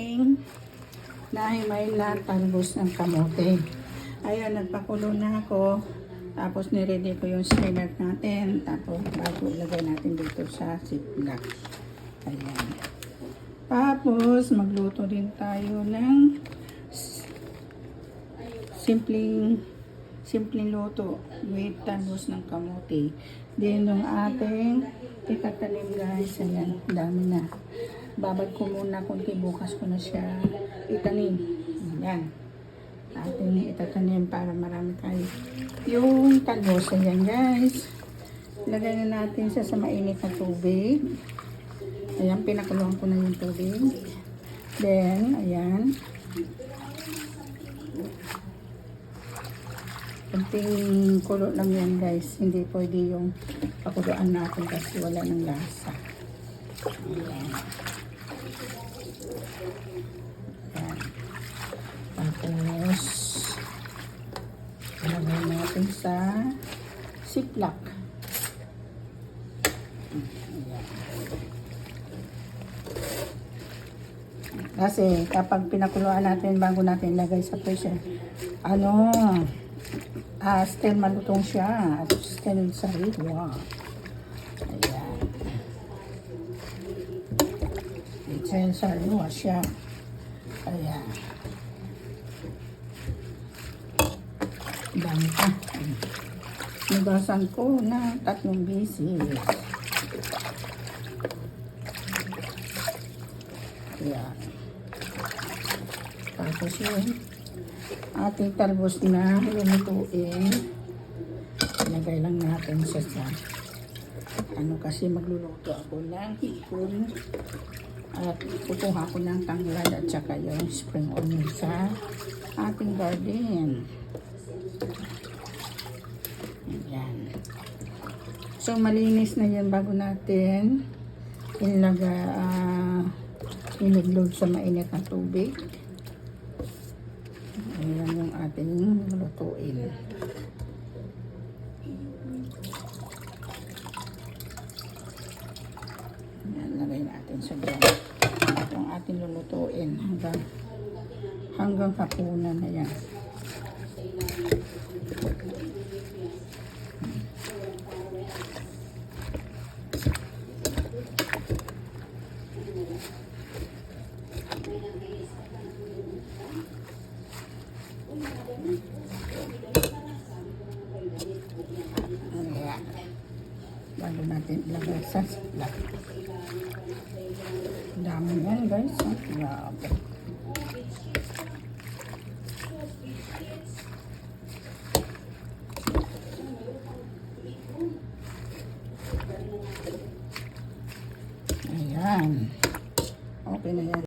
ating nahimay na talbos ng kamote. Ayan, nagpakulo na ako. Tapos niready ko yung strainer natin. Tapos bago ilagay natin dito sa ziplock. Ayan. Tapos magluto din tayo ng simpleng luto with talbos ng kamote. Then yung ating itatanim guys. Ayan, dami na. Babad ko muna kunti, bukas ko na siya itanim. Ayan. Ating itatanim para marami tayo. Yung talbos, ayan guys. Lagay na natin siya sa mainit na tubig. Ayan, pinakuluan ko na yung tubig. Then, ayan. Kunting kulo lang yan guys. Hindi pwede yung pakuluan natin kasi wala ng lasa. Ayan. Ayan. Tapos, ilagay natin sa ziplock. Ayan. Kasi kapag pinakuluan natin bago natin ilagay sa pressure, still malutong siya. Still sa wow. Ayan. Still sa siya. Ayan. Dami pa. Nugasan ko na 3 beses. Ayan. Tapos yun, ating talbos na lulutuin. Ilagay lang natin siya sa kasi magluluto ako ng hipon. At kukuha ko ng tanglad at saka yung spring onion sa ating garden. Ayan. So malinis na yan bago natin iniglog sa mainit na tubig. Ayan yung ating lutuin. Ayan, lagay natin sa ground. Yung ating lulutuin hanggang hapunan na yan. Ayan. Bago natin ilagay sa ziplock. Dami yan guys. Grabe. Ayan. Okay na yan.